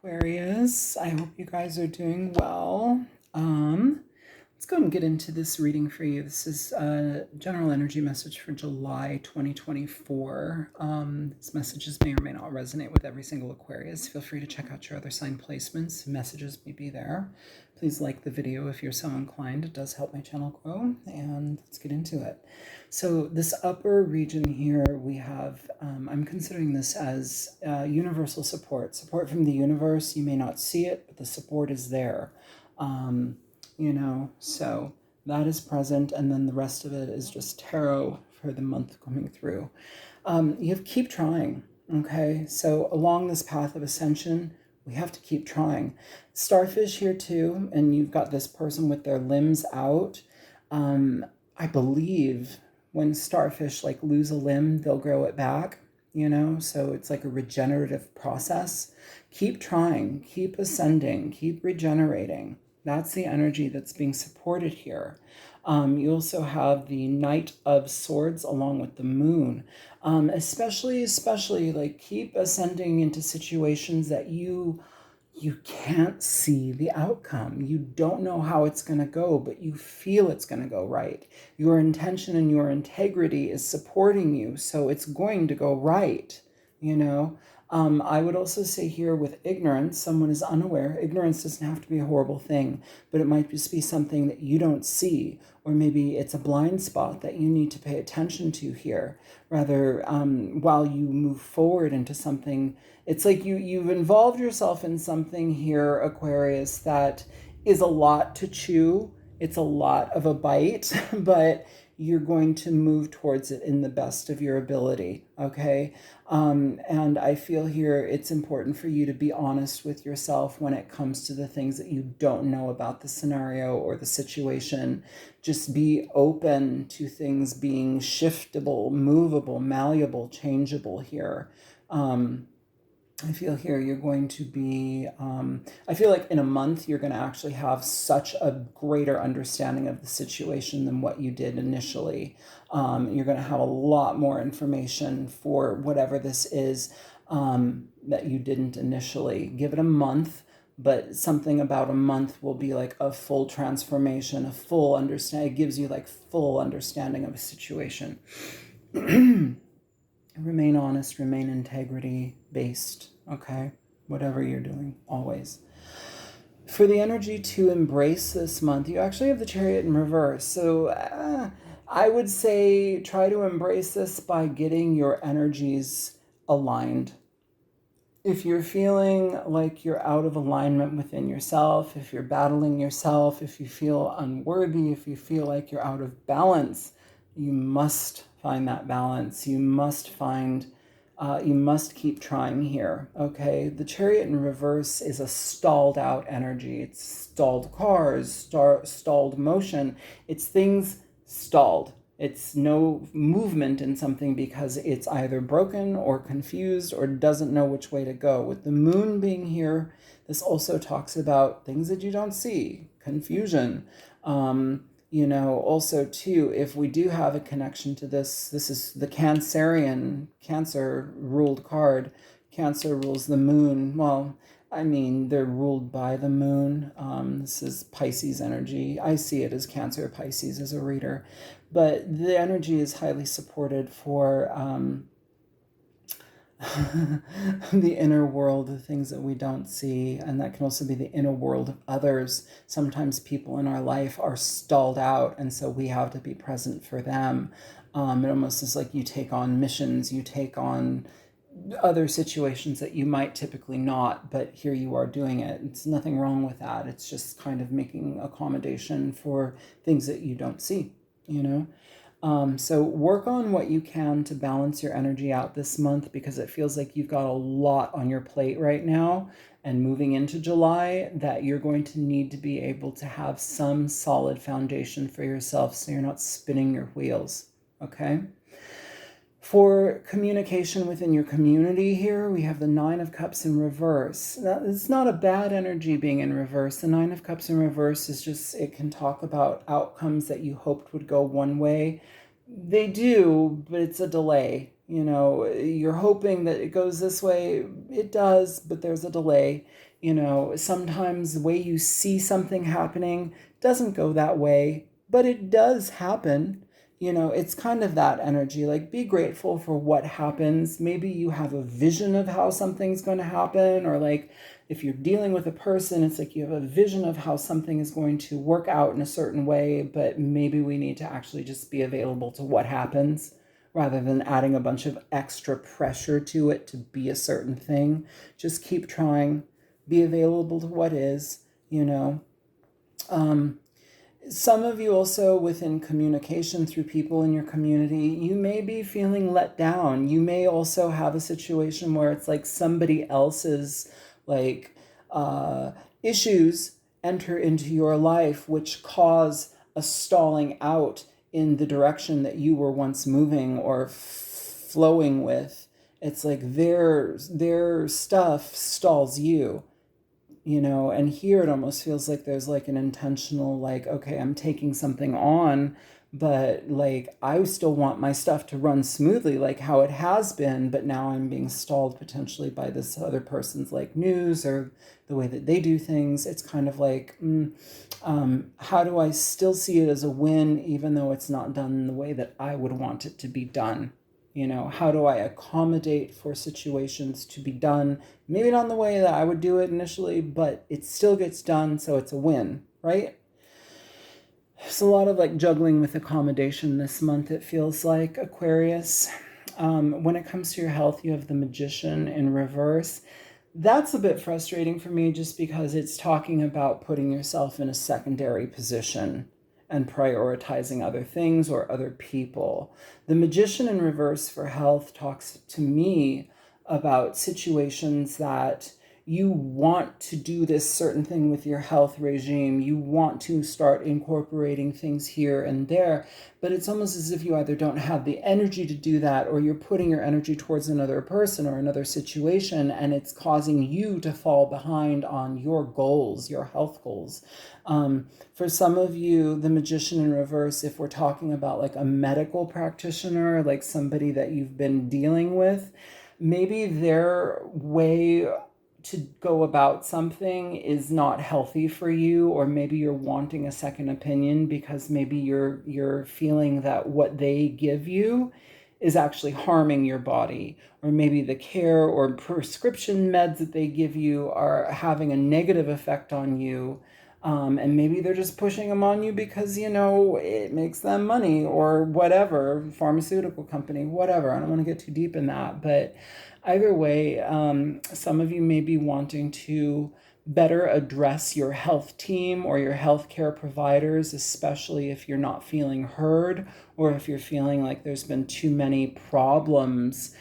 Aquarius, I hope you guys are doing well. Let's go and get into this reading for you. This is a general energy message for July 2024. These messages may or may not resonate with every single Aquarius. Feel free to check out your other sign placements. Messages may be there. Please like the video if you're so inclined. It does help my channel grow. And let's get into it. So this upper region here, we have, I'm considering this as universal support from the universe. You may not see it, but the support is there. So that is present, and then the rest of it is just tarot for the month coming through. You have to keep trying, okay? So along this path of ascension, we have to keep trying. Starfish here too, and you've got this person with their limbs out. I believe when starfish lose a limb, they'll grow it back, so it's like a regenerative process. Keep trying, keep ascending, keep regenerating. That's the energy that's being supported here. You also have the Knight of Swords along with the Moon. Especially keep ascending into situations that you can't see the outcome. You don't know how it's going to go, but you feel it's going to go right. Your intention and your integrity is supporting you, so it's going to go right, I would also say here with ignorance, someone is unaware. Ignorance doesn't have to be a horrible thing, but it might just be something that you don't see, or maybe it's a blind spot that you need to pay attention to here. Rather, while you move forward into something, it's like you've involved yourself in something here, Aquarius, that is a lot to chew. It's a lot of a bite, but you're going to move towards it in the best of your ability, okay? And I feel here it's important for you to be honest with yourself when it comes to the things that you don't know about the scenario or the situation. Just be open to things being shiftable, movable, malleable, changeable here. I feel here you're going to be, I feel like in a month you're going to actually have such a greater understanding of the situation than what you did initially. You're going to have a lot more information for whatever this is that you didn't initially. Give it a month, but something about a month will be like a full transformation, a full understanding. It gives you full understanding of a situation. Remain honest, remain integrity based, okay? Whatever you're doing, always. For the energy to embrace this month, you actually have the Chariot in reverse. So I would say try to embrace this by getting your energies aligned. If you're feeling like you're out of alignment within yourself, if you're battling yourself, if you feel unworthy, if you feel like you're out of balance, you must find that balance. You must keep trying here, okay? The Chariot in reverse is a stalled out energy. It's stalled cars, stalled motion. It's things stalled. It's no movement in something because it's either broken or confused or doesn't know which way to go. With the Moon being here, this also talks about things that you don't see, confusion. Also too, if we do have a connection to this is the Cancerian, Cancer ruled card. Cancer rules the Moon. Well, I mean, they're ruled by the Moon. This is Pisces energy. I see it as Cancer, Pisces as a reader. But the energy is highly supported for the inner world, the things that we don't see, and that can also be the inner world of others. Sometimes people in our life are stalled out, and so we have to be present for them. It almost is like you take on missions, you take on other situations that you might typically not, but here you are doing it. It's nothing wrong with that. It's just kind of making accommodation for things that you don't see, So work on what you can to balance your energy out this month, because it feels like you've got a lot on your plate right now, and moving into July that you're going to need to be able to have some solid foundation for yourself so you're not spinning your wheels, okay? For communication within your community here, we have the Nine of Cups in reverse. Now, it's not a bad energy being in reverse. The Nine of Cups in reverse is just, it can talk about outcomes that you hoped would go one way. They do, but it's a delay. You're hoping that it goes this way. It does, but there's a delay. Sometimes the way you see something happening doesn't go that way, but it does happen. It's kind of that energy. Like, be grateful for what happens. Maybe you have a vision of how something's going to happen, or like if you're dealing with a person, it's like you have a vision of how something is going to work out in a certain way, but maybe we need to actually just be available to what happens rather than adding a bunch of extra pressure to it to be a certain thing. Just keep trying, be available to what is, Some of you also, within communication through people in your community, you may be feeling let down. You may also have a situation where it's like somebody else's like issues enter into your life, which cause a stalling out in the direction that you were once moving or flowing with. It's like their stuff stalls you. And here it almost feels like there's like an intentional, like, okay, I'm taking something on, but like I still want my stuff to run smoothly like how it has been, but now I'm being stalled potentially by this other person's like news or the way that they do things. It's kind of like, how do I still see it as a win even though it's not done in the way that I would want it to be done? How do I accommodate for situations to be done? Maybe not in the way that I would do it initially, but it still gets done, so it's a win, right? There's a lot of like juggling with accommodation this month, it feels like, Aquarius. When it comes to your health, you have the Magician in reverse. That's a bit frustrating for me just because it's talking about putting yourself in a secondary position and prioritizing other things or other people. The Magician in reverse for health talks to me about situations that you want to do this certain thing with your health regime. You want to start incorporating things here and there, but it's almost as if you either don't have the energy to do that or you're putting your energy towards another person or another situation, and it's causing you to fall behind on your goals, your health goals. For some of you, the Magician in reverse, if we're talking about like a medical practitioner, like somebody that you've been dealing with, maybe their way to go about something is not healthy for you, or maybe you're wanting a second opinion because maybe you're feeling that what they give you is actually harming your body, or maybe the care or prescription meds that they give you are having a negative effect on you. And maybe they're just pushing them on you because, it makes them money or whatever, pharmaceutical company, whatever. I don't want to get too deep in that. But either way, some of you may be wanting to better address your health team or your healthcare providers, especially if you're not feeling heard or if you're feeling like there's been too many problems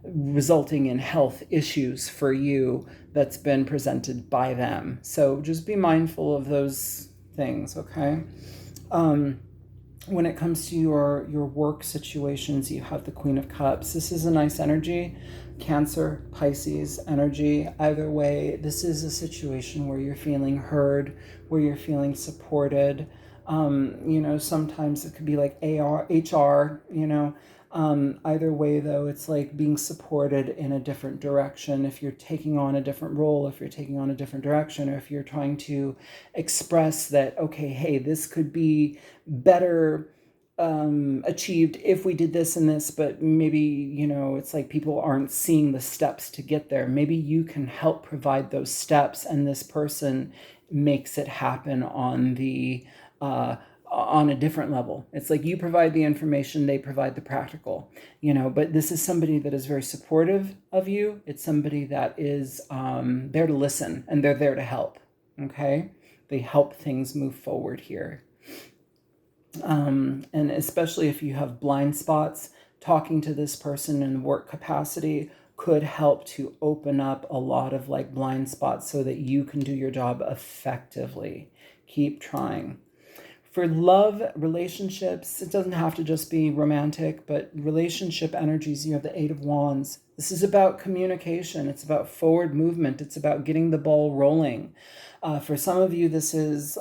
resulting in health issues for you that's been presented by them. So just be mindful of those things, okay? When it comes to your work situations, you have the Queen of Cups. This is a nice energy. Cancer, Pisces energy. Either way, this is a situation where you're feeling heard, where you're feeling supported. Sometimes it could be like HR, either way, though, it's like being supported in a different direction. If you're taking on a different role, if you're taking on a different direction, or if you're trying to express that, okay, hey, this could be better achieved if we did this and this, but maybe, it's like people aren't seeing the steps to get there. Maybe you can help provide those steps, and this person makes it happen on a different level. It's like you provide the information, they provide the practical, but this is somebody that is very supportive of you. It's somebody that is there to listen, and they're there to help. Okay. They help things move forward here. And especially if you have blind spots, talking to this person in work capacity could help to open up a lot of like blind spots so that you can do your job effectively. Keep trying. For love, relationships, it doesn't have to just be romantic, but relationship energies, you have the Eight of Wands. This is about communication. It's about forward movement. It's about getting the ball rolling. For some of you, this is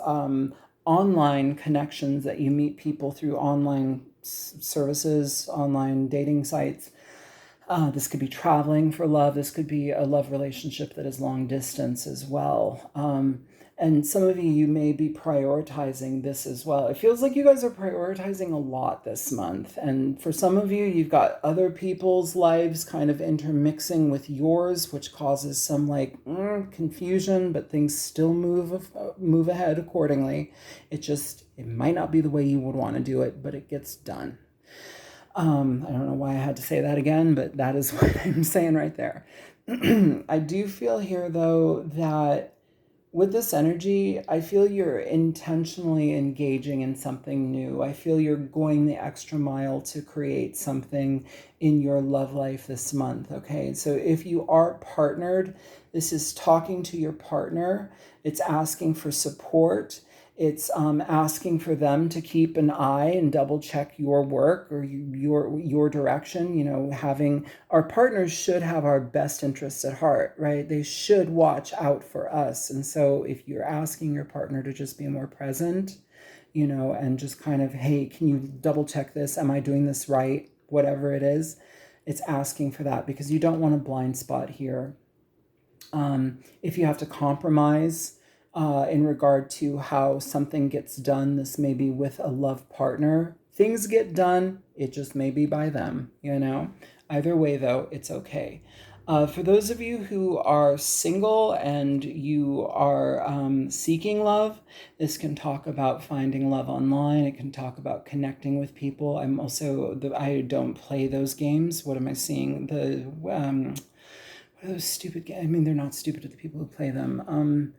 online connections, that you meet people through online services, online dating sites. This could be traveling for love. This could be a love relationship that is long distance as well. And some of you may be prioritizing this as well. It feels like you guys are prioritizing a lot this month. And for some of you, you've got other people's lives kind of intermixing with yours, which causes some like confusion, but things still move ahead accordingly. It might not be the way you would want to do it, but it gets done. I don't know why I had to say that again, but that is what I'm saying right there. I do feel here, though, that with this energy, I feel you're intentionally engaging in something new. I feel you're going the extra mile to create something in your love life this month, okay? So if you are partnered, this is talking to your partner. It's asking for support. It's asking for them to keep an eye and double check your work or your direction. You know, having our partners should have our best interests at heart, right? They should watch out for us. And so if you're asking your partner to just be more present, you know, and just kind of, hey, can you double check this? Am I doing this right? Whatever it is, it's asking for that because you don't want a blind spot here. If you have to compromise, in regard to how something gets done, this may be with a love partner. Things get done, it just may be by them, you know. Either way, though, it's okay. For those of you who are single and you are seeking love, this can talk about finding love online. It can talk about connecting with people. I don't play those games. What am I seeing? What are those stupid games? I mean, they're not stupid to the people who play them.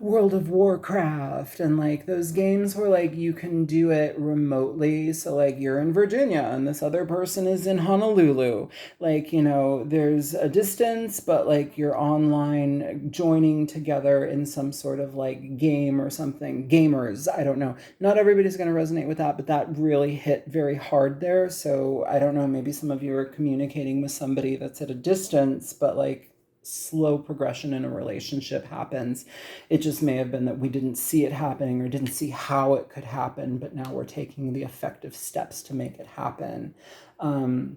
World of Warcraft and like those games where like you can do it remotely. So like you're in Virginia and this other person is in Honolulu. Like, you know, there's a distance, but like you're online joining together in some sort of like game or something. Gamers, I don't know. Not everybody's going to resonate with that, but that really hit very hard there. So I don't know, maybe some of you are communicating with somebody that's at a distance, but like slow progression in a relationship happens. It just may have been that we didn't see it happening or didn't see how it could happen, but now we're taking the effective steps to make it happen. Or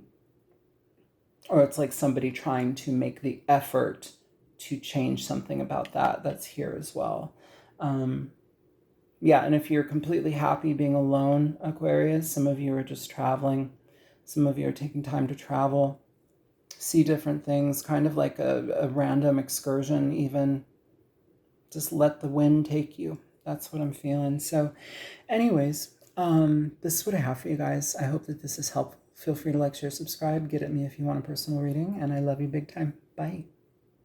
it's like somebody trying to make the effort to change something about that. That's here as well. Yeah, and if you're completely happy being alone, Aquarius, some of you are just traveling. Some of you are taking time to travel, see different things, kind of like a random excursion even. Just let the wind take you. That's what I'm feeling. So anyways, this is what I have for you guys. I hope that this is helpful. Feel free to like, share, subscribe. Get at me if you want a personal reading. And I love you big time. Bye.